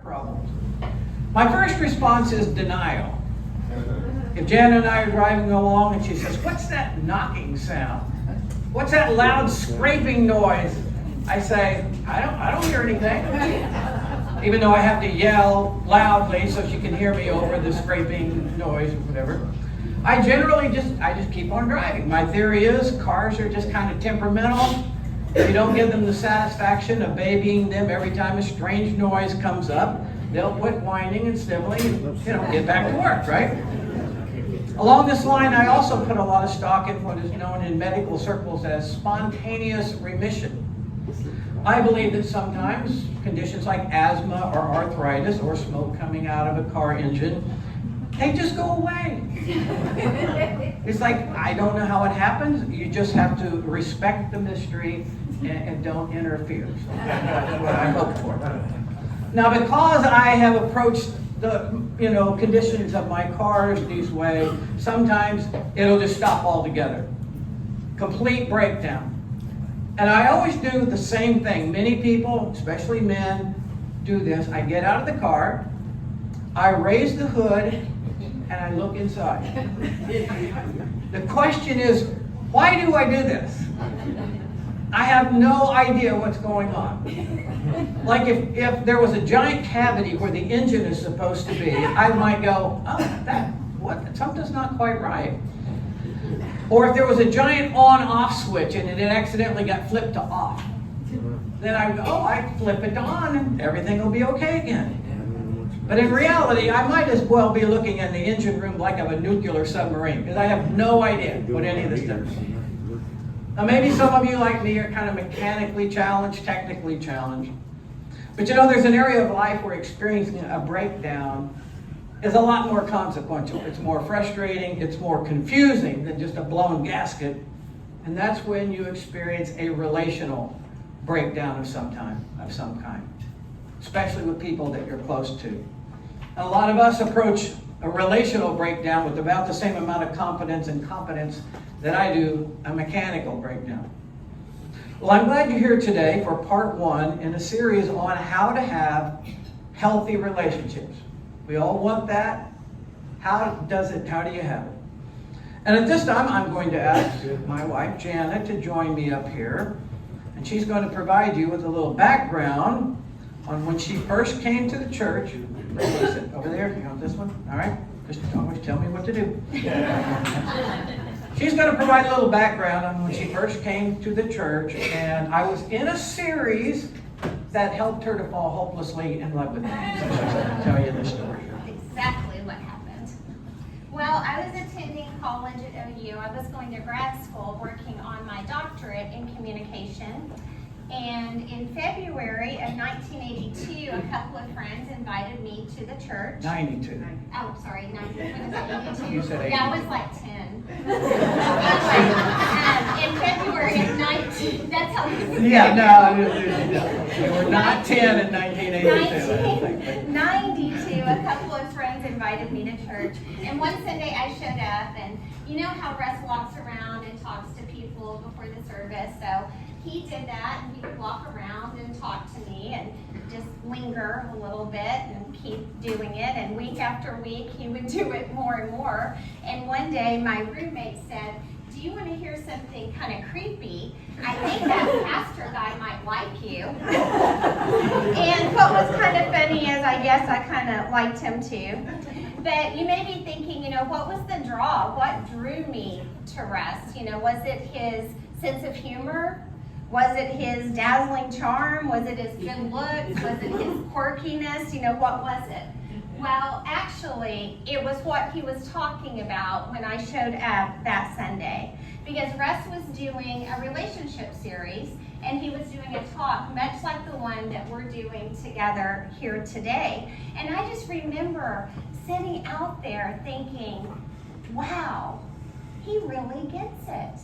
problems. My first response is denial. If Jan and I are driving along and she says, "What's that knocking sound? What's that loud scraping noise?" I say, I don't hear anything. Even though I have to yell loudly so she can hear me over the scraping noise or whatever. I generally just keep on driving. My theory is cars are just kind of temperamental. If you don't give them the satisfaction of babying them every time a strange noise comes up, they'll quit whining and sniveling and get back to work, right? Along this line, I also put a lot of stock in what is known in medical circles as spontaneous remission. I believe that sometimes conditions like asthma or arthritis or smoke coming out of a car engine, they just go away. It's like, I don't know how it happens. You just have to respect the mystery and don't interfere. So that's what I hope for. Now, because I have approached the conditions of my cars this way, sometimes it'll just stop altogether. Complete breakdown. And I always do the same thing. Many people, especially men, do this. I get out of the car, I raise the hood, and I look inside. The question is, why do I do this? I have no idea what's going on. Like if there was a giant cavity where the engine is supposed to be, I might go, something's not quite right. Or if there was a giant on-off switch and it accidentally got flipped to off, then I flip it to on and everything will be okay again. But in reality, I might as well be looking in the engine room like of a nuclear submarine, because I have no idea what any of this does. Now maybe some of you like me are kind of mechanically challenged, technically challenged. But there's an area of life where experiencing a breakdown is a lot more consequential. It's more frustrating, it's more confusing than just a blown gasket. And that's when you experience a relational breakdown of some kind, especially with people that you're close to. And a lot of us approach a relational breakdown with about the same amount of confidence and competence that I do a mechanical breakdown. Well, I'm glad you're here today for part 1 in a series on how to have healthy relationships. We all want that. How do you have it? And at this time, I'm going to ask my wife, Janet, to join me up here. And she's going to provide you with a little background on when she first came to the church. Where is it? Over there? You want this one? All right. Just always tell me what to do. She's going to provide a little background on when she first came to the church. And I was in a series that helped her to fall hopelessly in love with me. So she's going to tell you the story. Exactly what happened. Well, I was attending college at OU. I was going to grad school working on my doctorate in communication. And in February of 1982, a couple of friends invited me to the church. 92. Oh, sorry, 92. You said 80. Yeah, I was like 10. Anyway, in February of 19, that's how it was. Yeah, no, you were not 10 in 1982. 1992, a couple of friends invited me to church. And one Sunday I showed up, and you know how Russ walks around and talks to people before the service, so he did that, and he would walk around and talk to me and just linger a little bit and keep doing it. And week after week, he would do it more and more. And one day, my roommate said, "Do you want to hear something kind of creepy? I think that pastor guy might like you." And what was kind of funny is I guess I kind of liked him too. But you may be thinking, what was the draw? What drew me to Russ? Was it his sense of humor? Was it his dazzling charm? Was it his good looks? Was it his quirkiness? What was it? Well, actually, it was what he was talking about when I showed up that Sunday. Because Russ was doing a relationship series, and he was doing a talk much like the one that we're doing together here today. And I just remember sitting out there thinking, wow, he really gets it.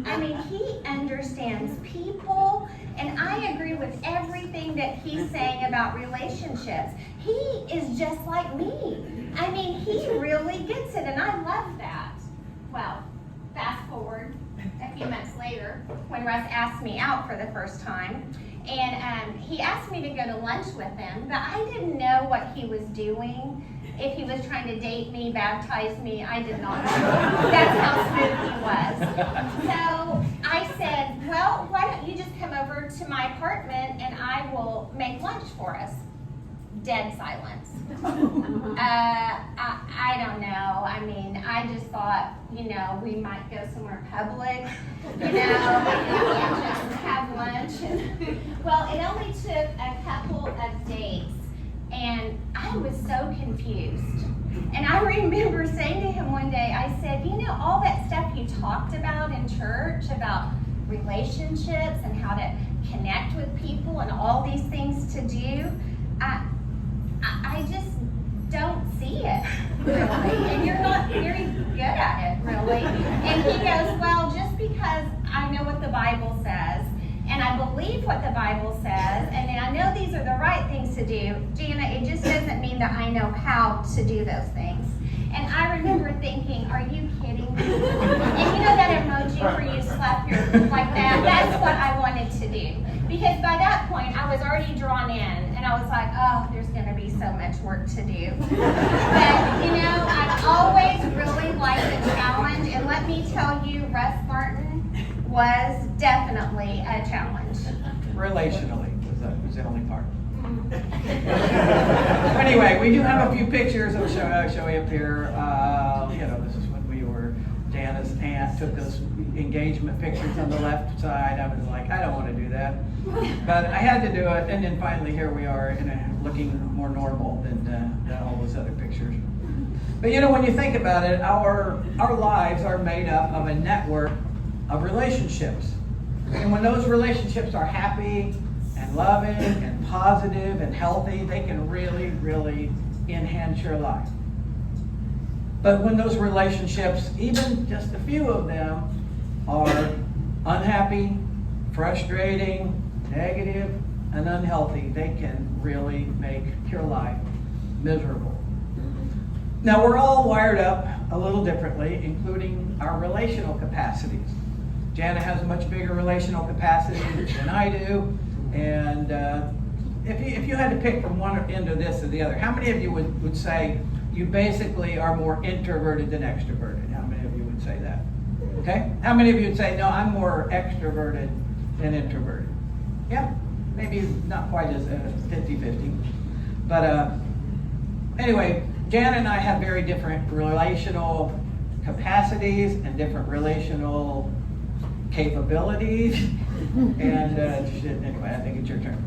I mean, he understands people, and I agree with everything that he's saying about relationships. He is just like me. I mean, he really gets it, and I love that. Well, fast forward a few months later, when Russ asked me out for the first time, And he asked me to go to lunch with him, but I didn't know what he was doing. If he was trying to date me, baptize me, I did not know. That's how smooth he was. So I said, well, why don't you just come over to my apartment and I will make lunch for us. Dead silence. I don't know. I mean, I just thought, we might go somewhere public, maybe we can't just have lunch. Well, it only took a couple of days, and I was so confused. And I remember saying to him one day, I said, all that stuff you talked about in church, about relationships and how to connect with people and all these things to do, I just don't see it, really. And you're not very good at it, really. And he goes, well, just because I know what the Bible says, and I believe what the Bible says, and I know these are the right things to do, Jana, it just doesn't mean that I know how to do those things. And I remember thinking, are you kidding me? And that emoji where you slap your like that, that's what I wanted to do. Because by that point, I was already drawn in, and I was like, oh, there's going to be so much work to do. But, I've always really liked the challenge, and let me tell you, Russ Martin was definitely a challenge. Relationally was the only part. Anyway, we do have a few pictures I'll show you up here. This is when Jana's aunt took us engagement pictures on the left side. I was like, I don't want to do that. But I had to do it, and then finally here we are looking more normal than all those other pictures. But when you think about it, our lives are made up of a network of relationships. And when those relationships are happy and loving and positive and healthy, they can really, really enhance your life. But when those relationships, even just a few of them, are unhappy, frustrating, negative, and unhealthy, they can really make your life miserable. Now, we're all wired up a little differently, including our relational capacities. Jana has a much bigger relational capacity than I do, and if you had to pick from one end of this or the other, how many of you would say you basically are more introverted than extroverted? How many of you would say that? Okay? How many of you would say, no, I'm more extroverted than introverted? Yeah, maybe not quite as 50-50. But anyway, Jan and I have very different relational capacities and different relational capabilities. And anyway, I think it's your turn.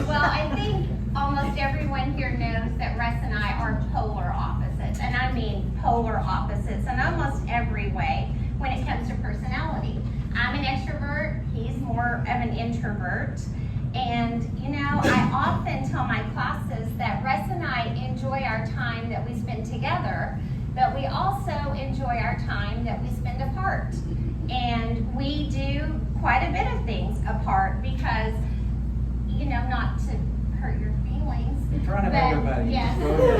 Well, I think almost everyone here knows that Russ and I are polar opposites. And I mean polar opposites in almost every way when it comes to personality. I'm an extrovert, he's more of an introvert. And, I often tell my classes that Russ and I enjoy our time that we spend together, but we also enjoy our time that we spend apart. And we do quite a bit of things apart because, not to hurt your feelings. In front of everybody. Yes, but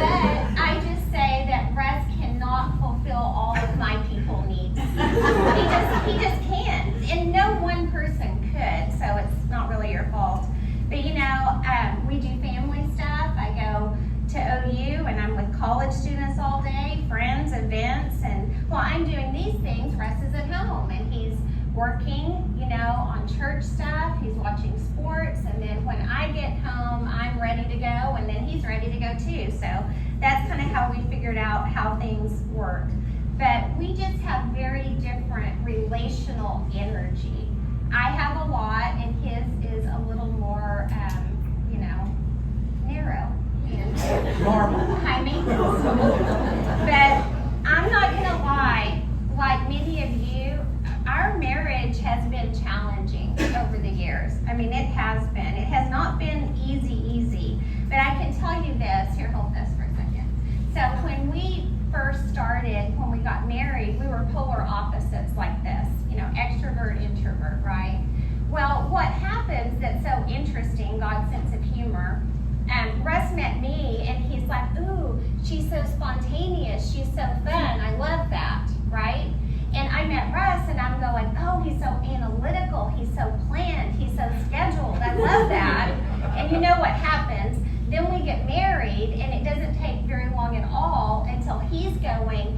I just say that Russ cannot fulfill all of my people needs. He just can't. And no one person could, so it's not really your fault. But we do family stuff. I go to OU and I'm with college students all day, friends, events, and while I'm doing these things, Russ is at home and he's working, on church stuff, he's watching sports, and then when I get home, I'm ready to go, and then he's ready to go too. So that's kind of how we figured out how things work. But we just have very different relational energy. I have a lot, and his is a little more, narrow and normal, high maintenance. But I'm not gonna lie, like many of you, our marriage has been challenging over the years. I mean, it has been. It has not been easy. But I can tell you this. Here, hold this for a second. So when we first started, when we got married, we were polar opposites like this. Extrovert, introvert, right? Well, what happens that's so interesting, God's sense of humor, Russ met me and he's like, ooh, she's so spontaneous, she's so fun, I love that, right? And I met Russ and I'm going, oh, he's so analytical, he's so And you know what happens? Then we get married, and it doesn't take very long at all until he's going,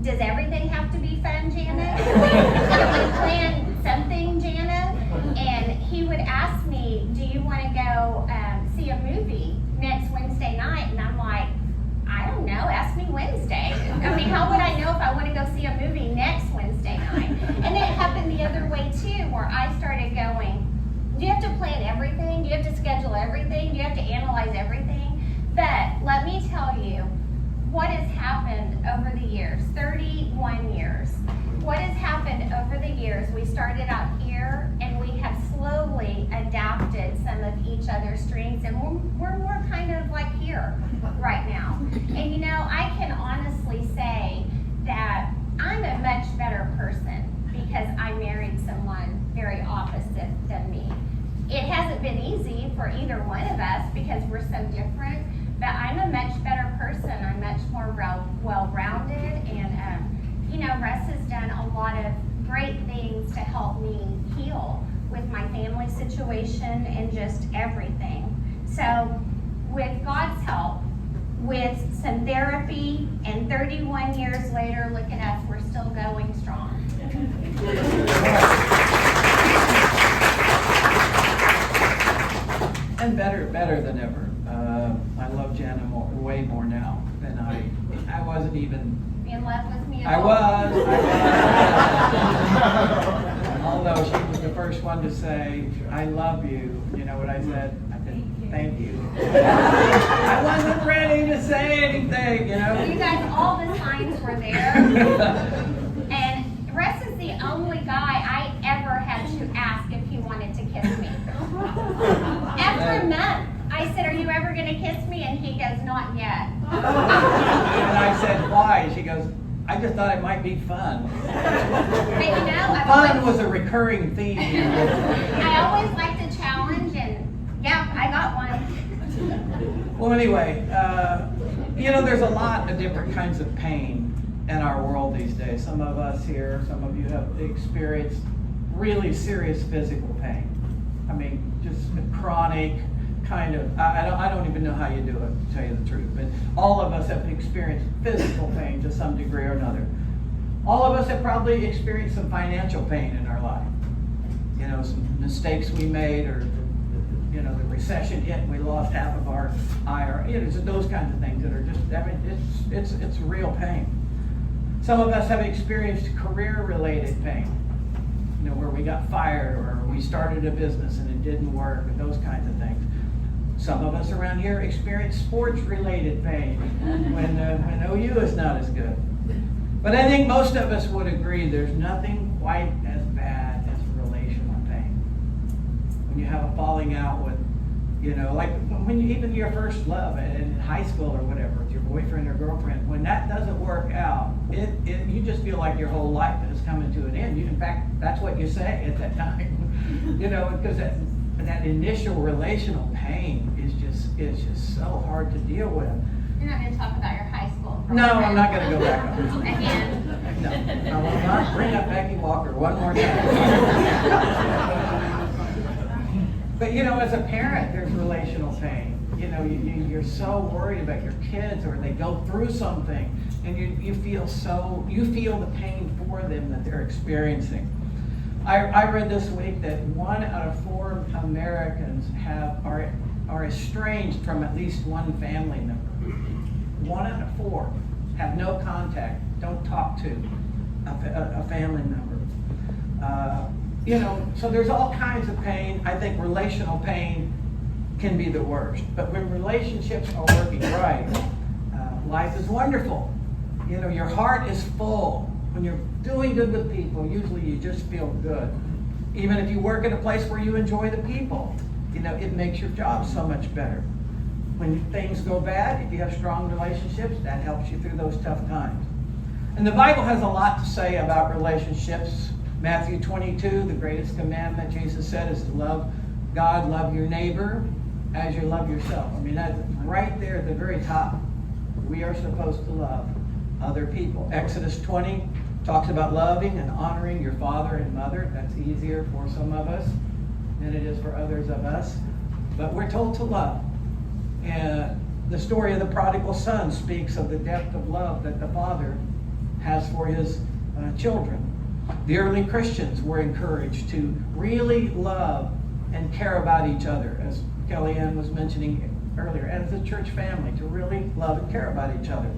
does everything have to be fun, Janet? Can we plan something, Janet? And he would ask me, do you want to go see a movie next Wednesday night? And I'm like, I don't know, ask me Wednesday. I mean, how would I know if I want to go see a movie next Wednesday night? And it happened the other way too, where I started going, do you have to plan everything? Do you have to schedule everything? Do you have to analyze everything? But let me tell you, what has happened over the years, 31 years, what has happened over the years, we started out here and we have slowly adapted some of each other's strengths, and we're more kind of like here right now. And you know, I can honestly say that I'm a much better person because I married someone very opposite than me. It hasn't been easy for either one of us because we're so different, but I'm a much better person. I'm much more well-rounded, and you know, Russ has done a lot of great things to help me heal with my family situation and just everything. So with God's help, with some therapy, and 31 years later, look at us, we're still going strong. And better than ever. I love Jana way more now than I wasn't even. In love with me? I was. Although she was the first one to say, I love you. You know what I said? I said, thank you. I wasn't ready to say anything, you know? You guys, all the signs were there. And Russ is the only guy I ever had to ask if he wanted to kiss me. After a month, I said, are you ever going to kiss me? And he goes, not yet. And I said, why? She goes, I just thought it might be fun. But you know, Fun was a recurring theme. I always like to challenge, and yeah, I got one. Well, anyway, you know, there's a lot of different kinds of pain in our world these days. Some of us here, some of you have experienced really serious physical pain. I mean, just a chronic kind of, I don't even know how you do it, to tell you the truth, but all of us have experienced physical pain to some degree or another. All of us have probably experienced some financial pain in our life. You know, some mistakes we made, or you know, the recession hit and we lost half of our IRA. You know, it's those kinds of things that are just, I mean, it's real pain. Some of us have experienced career-related pain. You know, where we got fired, or we started a business and it didn't work, and those kinds of things. Some of us around here experience sports-related pain when OU is not as good. But I think most of us would agree there's nothing quite as bad as relational pain. When you have a falling out with, you know, like when you, even your first love in high school or whatever, with your boyfriend or girlfriend, when that doesn't work out, you just feel like your whole life is coming to an end. In fact, that's what you say at that time, you know, because that initial relational pain is just so hard to deal with. You're not going to talk about your high school No, I'm not going to go back on this. again. No, I will not bring up Becky Walker one more time. But you know, as a parent, there's relational pain. You know, you're so worried about your kids, or they go through something, and you feel the pain for them that they're experiencing. I read this week that 1 out of 4 Americans are estranged from at least one family member. 1 out of 4 have no contact, don't talk to a family member. You know, so there's all kinds of pain. I think relational pain can be the worst. But when relationships are working right, life is wonderful. You know, your heart is full. When you're doing good with people, usually you just feel good. Even if you work at a place where you enjoy the people, you know, it makes your job so much better. When things go bad, if you have strong relationships, that helps you through those tough times. And the Bible has a lot to say about relationships. Matthew 22, the greatest commandment, Jesus said, is to love God, love your neighbor as you love yourself. I mean, that's right there at the very top. We are supposed to love other people. Exodus 20 talks about loving and honoring your father and mother. That's easier for some of us than it is for others of us. but we're told to love. And the story of the prodigal son speaks of the depth of love that the father has for his children. The early Christians were encouraged to really love and care about each other, as Kellyanne was mentioning earlier, as a church family, to really love and care about each other.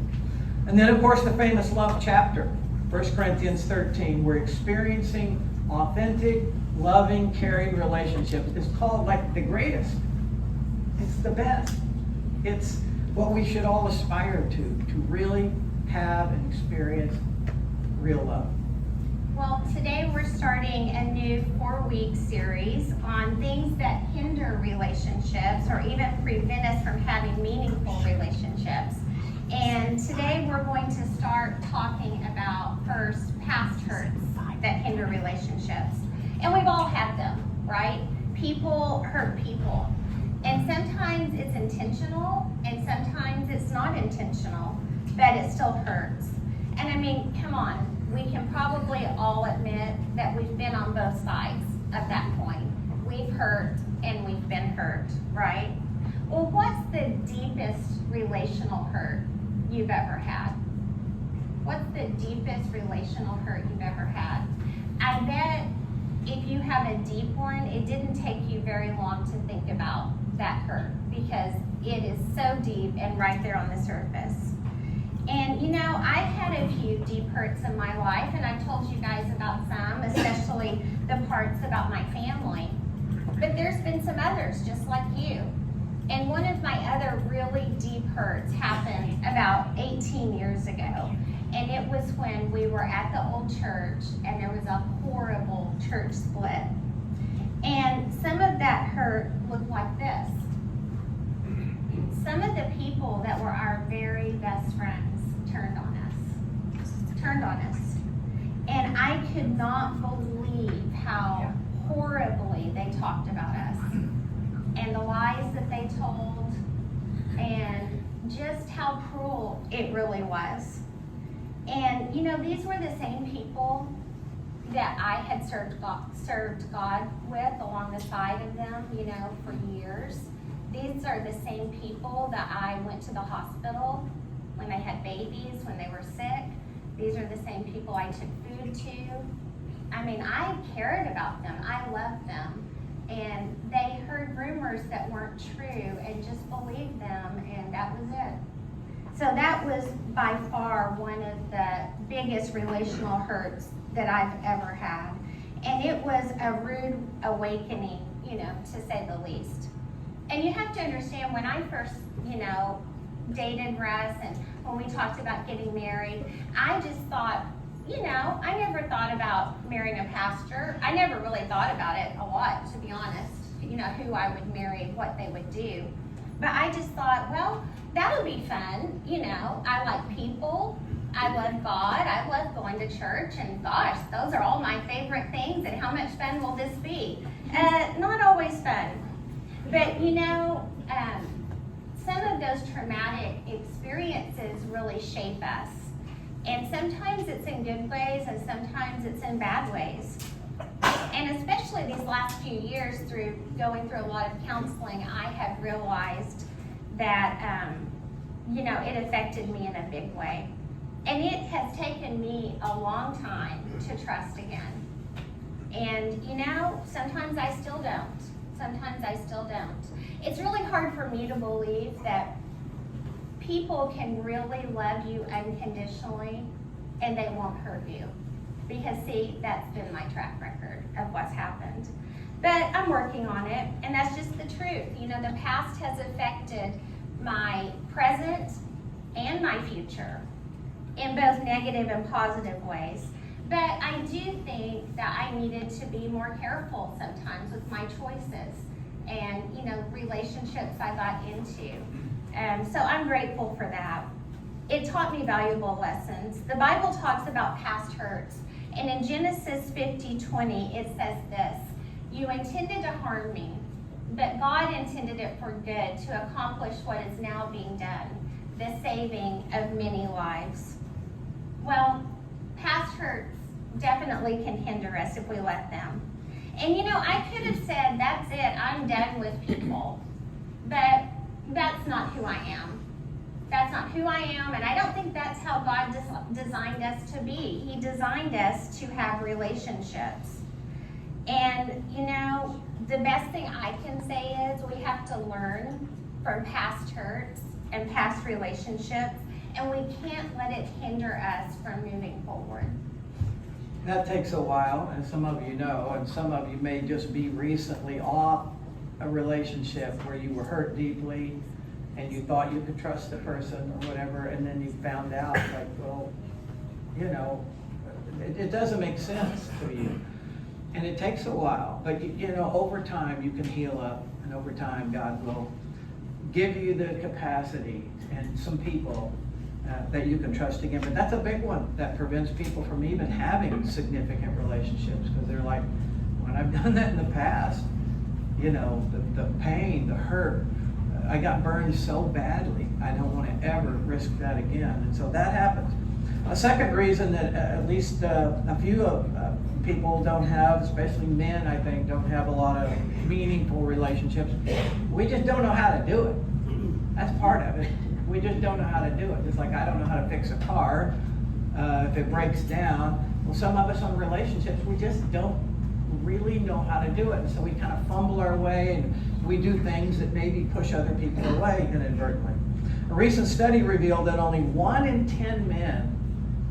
And then, of course, the famous love chapter, 1 Corinthians 13, we're experiencing authentic, loving, caring relationships. It's called like the greatest. It's the best. It's what we should all aspire to really have and experience real love. Well, today we're starting a new 4-week series on things that hinder relationships or even prevent us from having meaningful relationships. And today we're going to start talking about first past hurts that hinder relationships. And we've all had them, right? People hurt people. And sometimes it's intentional and sometimes it's not intentional, but it still hurts. And I mean, come on, we can probably all admit that we've been on both sides of that coin. We've hurt and we've been hurt, right? Well, what's the deepest relational hurt you've ever had? What's the deepest relational hurt you've ever had? I bet if you have a deep one, it didn't take you very long to think about that hurt because it is so deep and right there on the surface. And you know, I've had a few deep hurts in my life, and I've told you guys about some, especially the parts about my family. But there's been some others just like you. And one of my other really deep hurts happened about 18 years ago. And it was when we were at the old church and there was a horrible church split. And some of that hurt looked like this. Some of the people that were our very best friends turned on us. And I could not believe how horribly they talked about us and the lies that they told and just how cruel it really was. And you know, these were the same people that I had served God with along the side of them, you know, for years. These are the same people that I went to the hospital when they had babies, when they were sick. These are the same people I took food to. I mean, I cared about them. I loved them. And they heard rumors that weren't true and just believed them, and that was it. So that was by far one of the biggest relational hurts that I've ever had. And it was a rude awakening, you know, to say the least. And you have to understand, when I first, you know, dated Russ and when we talked about getting married, I just thought, you know, I never thought about marrying a pastor. I never really thought about it a lot, to be honest, you know, who I would marry, what they would do. But I just thought, well, that'll be fun. You know, I like people. I love God. I love going to church. And gosh, those are all my favorite things. And how much fun will this be? Not always fun. But, you know, some of those traumatic experiences really shape us. And sometimes it's in good ways and sometimes it's in bad ways. And especially these last few years, through going through a lot of counseling, I have realized that, you know, it affected me in a big way. And it has taken me a long time to trust again. And, you know, sometimes I still don't. Sometimes I still don't. It's really hard for me to believe that people can really love you unconditionally and they won't hurt you. Because, see, that's been my track record of what's happened. But I'm working on it, and that's just the truth. You know, the past has affected my present and my future in both negative and positive ways. But I do think that I needed to be more careful sometimes with my choices and, you know, relationships I got into. So I'm grateful for that. It taught me valuable lessons. The Bible talks about past hurts. And in Genesis 50:20, it says this: "You intended to harm me, but God intended it for good to accomplish what is now being done, the saving of many lives." Well, past hurts definitely can hinder us if we let them. And you know, I could have said, that's it, I'm done with people. God designed us to be. He designed us to have relationships. And, you know, the best thing I can say is we have to learn from past hurts and past relationships, and we can't let it hinder us from moving forward. That takes a while, and some of you know, and some of you may just be recently off a relationship where you were hurt deeply and you thought you could trust the person or whatever, and then you found out, like, well, you know, it doesn't make sense to you. And it takes a while, but you know, over time you can heal up, and over time God will give you the capacity and some people that you can trust again. But that's a big one that prevents people from even having significant relationships, because they're like, when I've done that in the past, you know, the pain, the hurt, I got burned so badly, I don't want to ever risk that again. And so that happens. A second reason that at least a few people don't have, especially men, I think, don't have a lot of meaningful relationships. We just don't know how to do it. That's part of it. We just don't know how to do it. Just like I don't know how to fix a car if it breaks down. Well, some of us on relationships, we just don't really know how to do it. And so we kind of fumble our way, and we do things that maybe push other people away inadvertently. A recent study revealed that only 1 in 10 men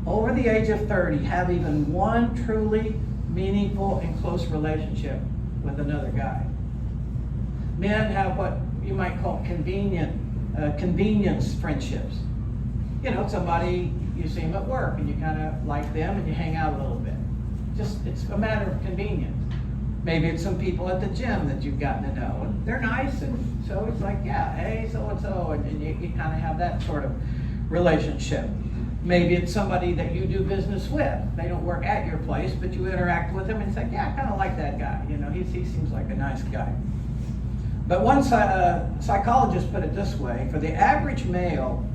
over the age of 30 have even one truly meaningful and close relationship with another guy. Men have what you might call convenience friendships. You know, somebody, you see them at work and you kind of like them and you hang out a little bit. Just, it's a matter of convenience. Maybe it's some people at the gym that you've gotten to know, and they're nice, and so it's like, yeah, hey, so-and-so, and you kind of have that sort of relationship. Maybe it's somebody that you do business with. They don't work at your place, but you interact with them and say, yeah, I kind of like that guy. You know, he seems like a nice guy. But one psychologist put it this way: for the average male,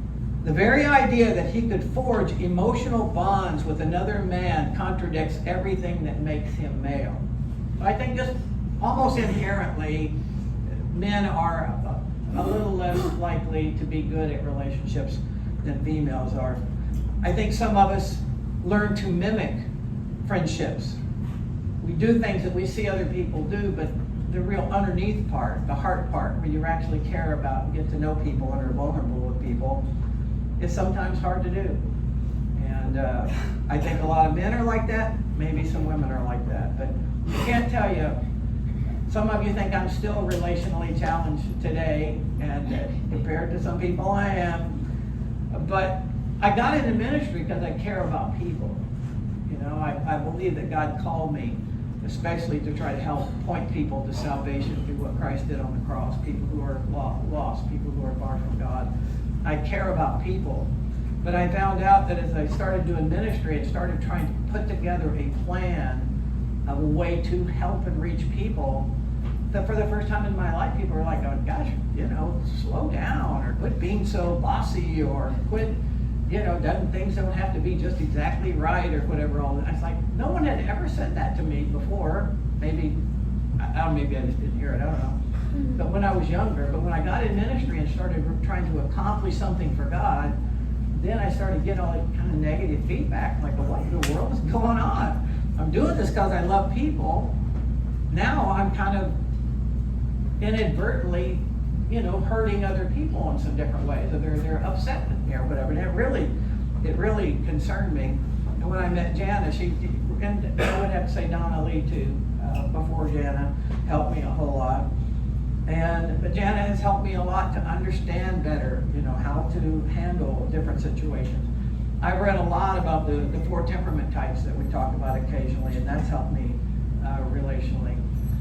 the very idea that he could forge emotional bonds with another man contradicts everything that makes him male. I think just almost inherently, men are a little less likely to be good at relationships than females are. I think some of us learn to mimic friendships. We do things that we see other people do, but the real underneath part, the heart part, where you actually care about and get to know people and are vulnerable with people, is sometimes hard to do. And I think a lot of men are like that. Maybe some women are like that. But I can't tell you, some of you think I'm still relationally challenged today, and compared to some people I am. But I got into ministry because I care about people. You know, I believe that God called me especially to try to help point people to salvation through what Christ did on the cross, people who are lost, people who are far from God. I care about people. But I found out that as I started doing ministry and started trying to put together a plan of a way to help and reach people, that for the first time in my life, people were like, oh, gosh, you know, slow down, or quit being so bossy, or quit, you know, things don't have to be just exactly right, or whatever. All that. I was like, no one had ever said that to me before. Maybe I just didn't hear it, I don't know. But when I was younger, but when I got in ministry and started trying to accomplish something for God, then I started getting all that kind of negative feedback, like, well, what in the world is going on? I'm doing this because I love people. Now I'm kind of inadvertently, you know, hurting other people in some different ways, or they're upset with me or whatever. And it really concerned me. And when I met Jana, and I would have to say Donna Lee too, before Jana, helped me a whole lot. But Jana has helped me a lot to understand better, you know, how to handle different situations. I've read a lot about the 4 temperament types that we talk about occasionally, and that's helped me relationally.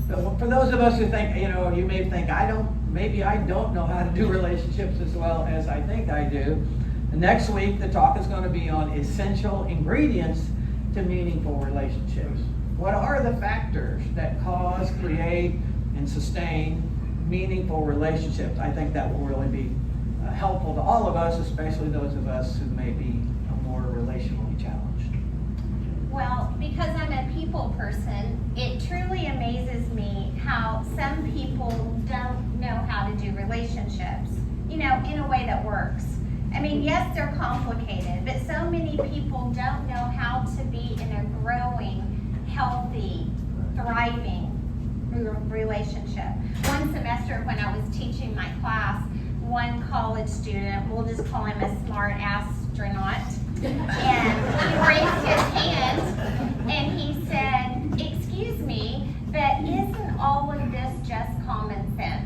But for those of us who think, you know, you may think, maybe I don't know how to do relationships as well as I think I do. Next week, the talk is going to be on essential ingredients to meaningful relationships. What are the factors that cause, create, and sustain meaningful relationships? I think that will really be helpful to all of us, especially those of us who may be more relationally challenged. Well, because I'm a people person, it truly amazes me how some people don't know how to do relationships, you know, in a way that works. I mean, yes, they're complicated, but so many people don't know how to be in a growing, healthy, thriving relationship. One semester when I was teaching my class, one college student, we'll just call him a smart astronaut, and he raised his hand and he said, "Excuse me, but isn't all of this just common sense?"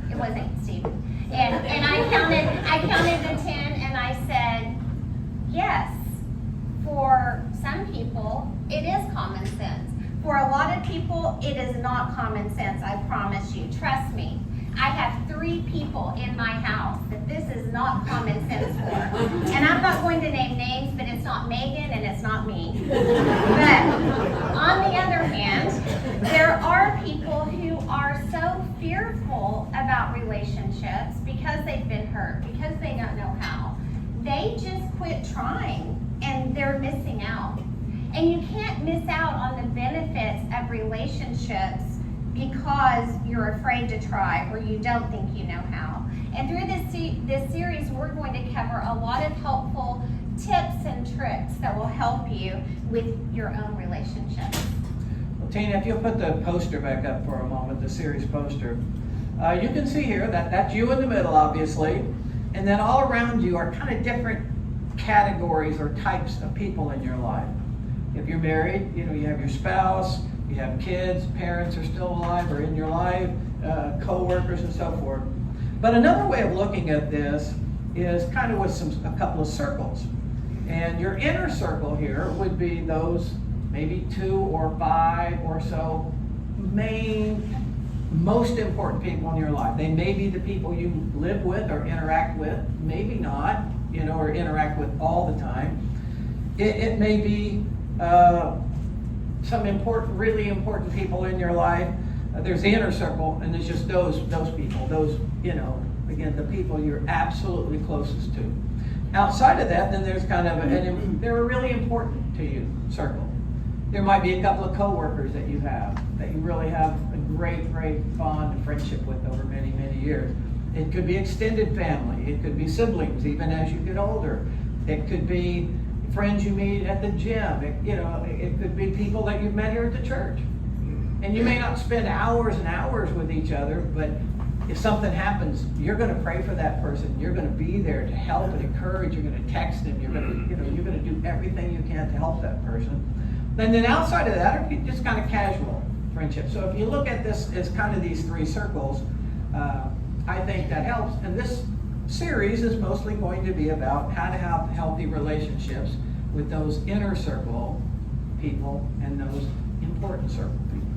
It wasn't Stephen. And I counted the 10 and I said, yes, for some people, it is common sense. For a lot of people, it is not common sense, I promise you. Trust me. I have 3 people in my house that this is not common sense for. And I'm not going to name names, but it's not Megan and it's not me. But on the other hand, there are people who are so fearful about relationships because they've been hurt, because they don't know how. They just quit trying and they're missing out. And you can't miss out on the benefits of relationships because you're afraid to try or you don't think you know how. And through this series, we're going to cover a lot of helpful tips and tricks that will help you with your own relationships. Well, Tina, if you'll put the poster back up for a moment, the series poster, you can see here that that's you in the middle, obviously, and then all around you are kind of different categories or types of people in your life. If you're married, you have your spouse, you have kids, parents are still alive or in your life, co-workers and so forth. But another way of looking at this is kind of with a couple of circles. And your inner circle here would be those maybe 2 or 5 or so most important people in your life. They may be the people you live with or interact with, maybe not, or interact with all the time. It may be some really important people in your life. There's the inner circle, and there's just those people, again, the people you're absolutely closest to. Outside of that, then there's kind of they're a really important to you circle. There might be a couple of coworkers that you have that you really have a great bond and friendship with over many, many years. It could be extended family. It could be siblings, even as you get older. It could be friends you meet at the gym. It could be people that you've met here at the church. And you may not spend hours and hours with each other, but if something happens, you're going to pray for that person. You're going to be there to help and encourage. You're going to text them. You're going to do everything you can to help that person. And then outside of that are just kind of casual friendships. So if you look at this as kind of these 3 circles, I think that helps. And this series is mostly going to be about how to have healthy relationships with those inner circle people and those important circle people.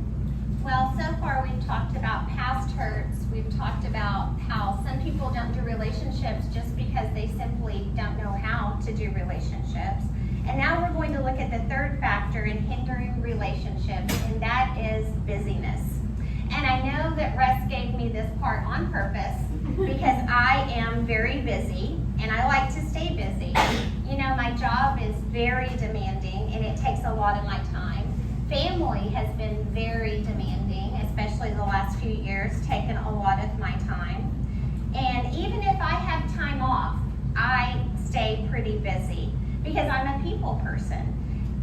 Well, so far we've talked about past hurts. We've talked about how some people don't do relationships just because they simply don't know how to do relationships. And now we're going to look at the 3rd factor in hindering relationships, and that is busyness. And I know that Russ gave me this part on purpose because I am very busy and I like to stay busy. My job is very demanding and it takes a lot of my time. Family has been very demanding, especially the last few years, taken a lot of my time. And even if I have time off, I stay pretty busy because I'm a people person.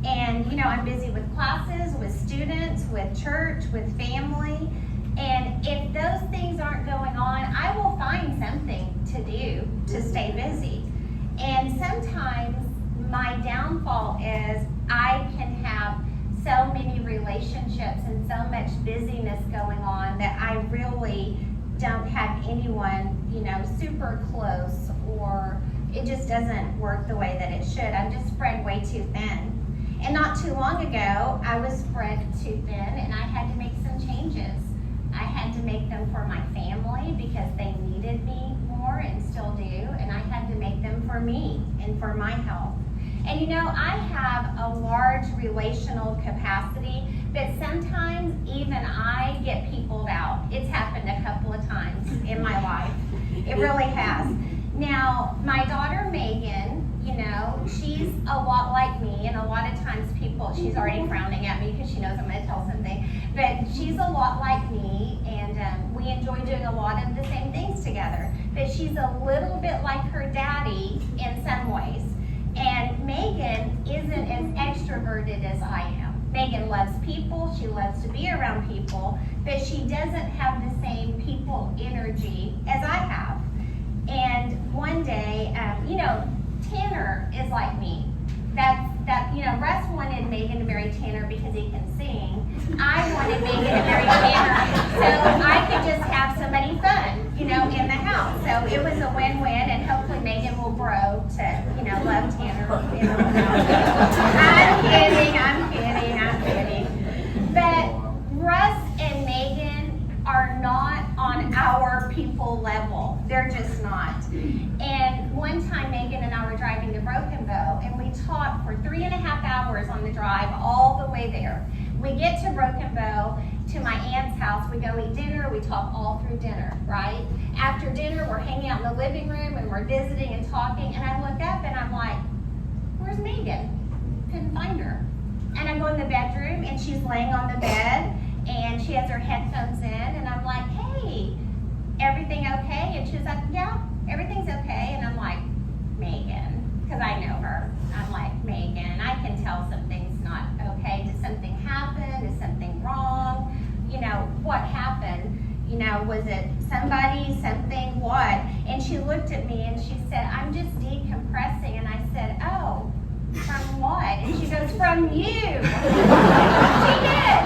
And I'm busy with classes, with students, with church, with family. And if those things aren't going on, I will find something to do to stay busy. And sometimes my downfall is I can have so many relationships and so much busyness going on that I really don't have anyone, super close, or it just doesn't work the way that it should. I'm just spread way too thin. And not too long ago, I was spread too thin and I had to make some changes. I had to make them for my family because they needed me more and still do, and I had to make them for me and for my health. And I have a large relational capacity, but sometimes even I get peopled out. It's happened a couple of times in my life. It really has. Now, my daughter Megan, she's a lot like me, and a lot of times she's already frowning at me because she knows I'm going to tell something, but she's a lot like me, and we enjoy doing a lot of the same things together. together, but she's a little bit like her daddy in some ways. And Megan isn't as extroverted as I am. Megan loves people, she loves to be around people, but she doesn't have the same people energy as I have. And one day, Tanner is like me. Russ wanted Megan to marry Tanner because he can sing. I wanted Megan to marry Tanner so I could just have somebody fun, in the house. So it was a win-win, and hopefully Megan will grow to, love Tanner. I'm kidding. But Russ and Megan are not on our people level. They're just not. And one time Megan and I were driving to Broken Bow, and we talked for 3.5 hours on the drive all the way there. We get to Broken Bow, to my aunt's house, we go eat dinner, we talk all through dinner, right? After dinner, we're hanging out in the living room and we're visiting and talking, and I look up and I'm like, where's Megan? Couldn't find her. And I go in the bedroom and she's laying on the bed and she has her headphones in, and I'm like, hey, everything okay? And she's like, yeah, everything's okay. And I'm like, Megan, because I know her. I'm like, Megan, I can tell something's not okay. Did something happen? Is something wrong? What happened? Was it somebody, something, what? And she looked at me and she said, I'm just decompressing. And I said, oh, from what? And she goes, from you. She did.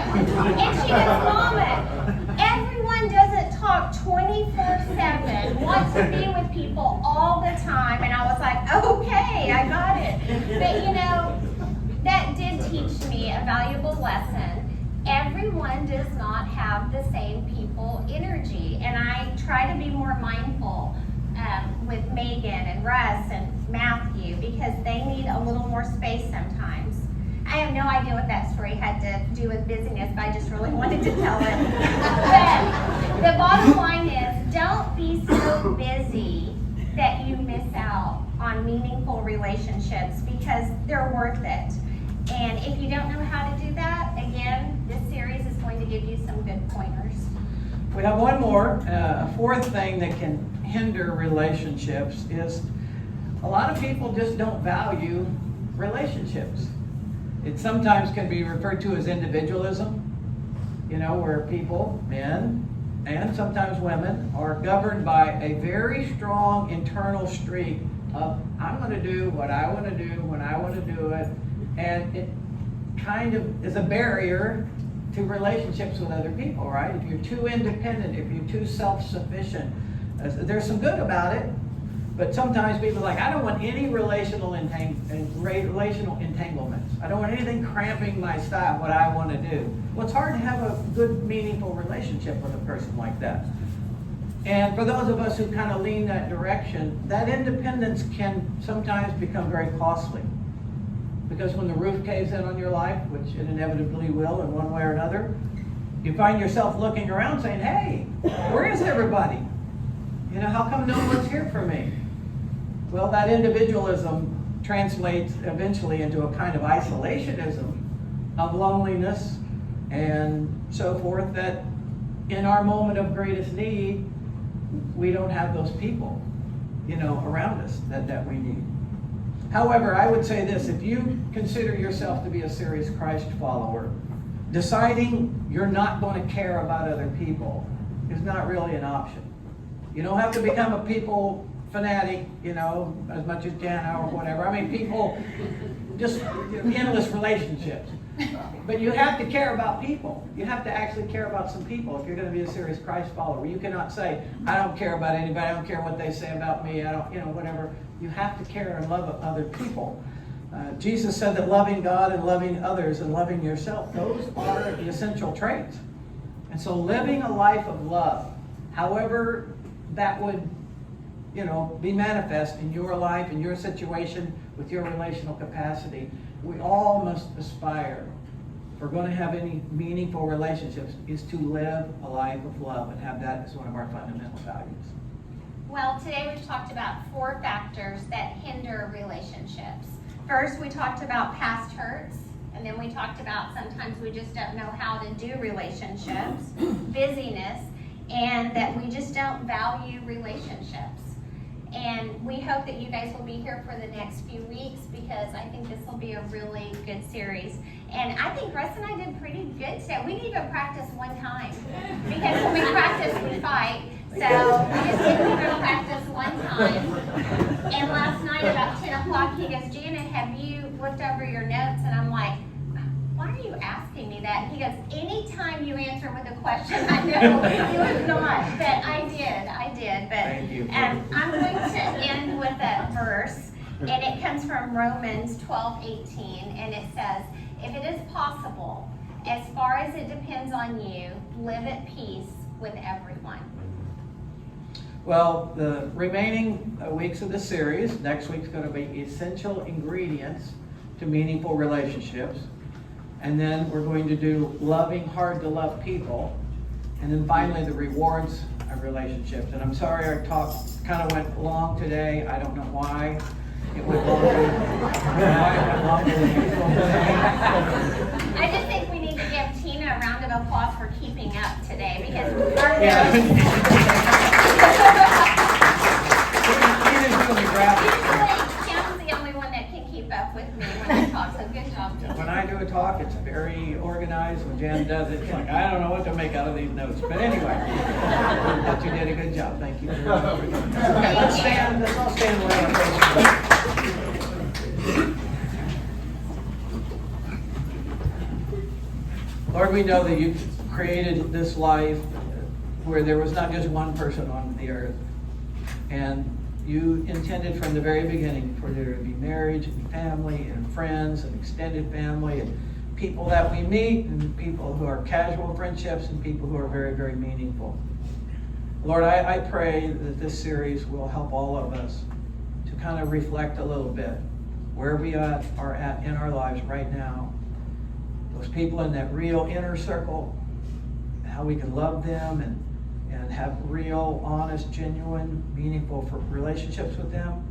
And she goes, Mama, everyone doesn't talk 24/7, wants to be with people all the time. And I was like, okay, I got it. But that did teach me a valuable lesson. Everyone does not have the same people energy. And I try to be more mindful with Megan and Russ and Matthew, because they need a little more space sometimes. I have no idea what that story had to do with busyness, but I just really wanted to tell it. But the bottom line is, don't be so busy that you miss out on meaningful relationships, because they're worth it. And if you don't know how to do that, again, this series is going to give you some good pointers. We have one more, a fourth thing that can hinder relationships is a lot of people just don't value relationships. It sometimes can be referred to as individualism, where people, men and sometimes women, are governed by a very strong internal streak of, I'm going to do what I want to do when I want to do it. And it kind of is a barrier to relationships with other people, right? If you're too independent, if you're too self-sufficient, there's some good about it, but sometimes people are like, I don't want any relational entanglements. I don't want anything cramping my style, what I want to do. Well, it's hard to have a good, meaningful relationship with a person like that. And for those of us who kind of lean that direction, that independence can sometimes become very costly. Because when the roof caves in on your life, which it inevitably will in one way or another, you find yourself looking around saying, hey, where is everybody? How come no one's here for me? Well, that individualism translates eventually into a kind of isolationism of loneliness and so forth, that in our moment of greatest need, we don't have those people, around us that we need. However, I would say this: if you consider yourself to be a serious Christ follower, deciding you're not going to care about other people is not really an option. You don't have to become a people fanatic, as much as Jan or whatever. I mean, people, just endless relationships. But you have to care about people. You have to actually care about some people if you're going to be a serious Christ follower. You cannot say, I don't care about anybody, I don't care what they say about me, I don't, whatever. You have to care and love other people. Jesus said that loving God and loving others and loving yourself, those are the essential traits. And so living a life of love, however that would, be manifest in your life, in your situation, with your relational capacity, we all must aspire, if we're going to have any meaningful relationships, is to live a life of love and have that as one of our fundamental values. Well, today we've talked about 4 factors that hinder relationships. First, we talked about past hurts, and then we talked about sometimes we just don't know how to do relationships, busyness, and that we just don't value relationships. And we hope that you guys will be here for the next few weeks, because I think this will be a really good series. And I think Russ and I did pretty good today. We didn't even practice one time, because when we practice, we fight. So we just didn't even practice one time. And last night about 10 o'clock, he goes, Janet, have you looked over your notes? And I'm like, why are you asking me that? He goes, anytime you answer with a question, I know you would not, but I did. But Thank you. I'm going to end with a verse, and it comes from Romans 12:18, and it says, if it is possible, as far as it depends on you, live at peace with everyone. Well, the remaining weeks of the series, next week's going to be essential ingredients to meaningful relationships. And then we're going to do loving hard to love people. And then finally, the rewards of relationships. And I'm sorry our talk kind of went long today. I don't know why it went longer than usual today. I just think we need to give Tina a round of applause for keeping up today, because our Tina's doing the graphics. Kim's the only one that can keep up with me when I talk, so good job, Kim. When I do a talk, it's very organized. When Jan does it, it's like, I don't know what to make out of these notes. But anyway, but you did a good job. Thank you very much. Let's all stand around. Lord, we know that you created this life where there was not just one person on the earth. And you intended from the very beginning for there to be marriage and family and friends and extended family and people that we meet and people who are casual friendships and people who are very, very meaningful. Lord, I pray that this series will help all of us to kind of reflect a little bit where we are at in our lives right now. Those people in that real inner circle, how we can love them and have real, honest, genuine, meaningful relationships with them.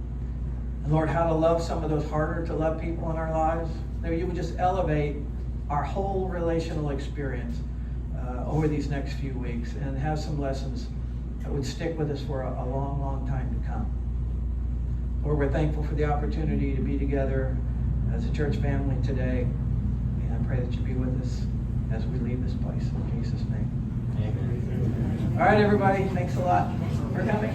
And Lord, how to love some of those harder to love people in our lives. That you would just elevate our whole relational experience over these next few weeks and have some lessons that would stick with us for a long, long time to come. Lord, we're thankful for the opportunity to be together as a church family today. And I pray that you be with us as we leave this place. In Jesus' name. Amen. All right, everybody. Thanks a lot for coming.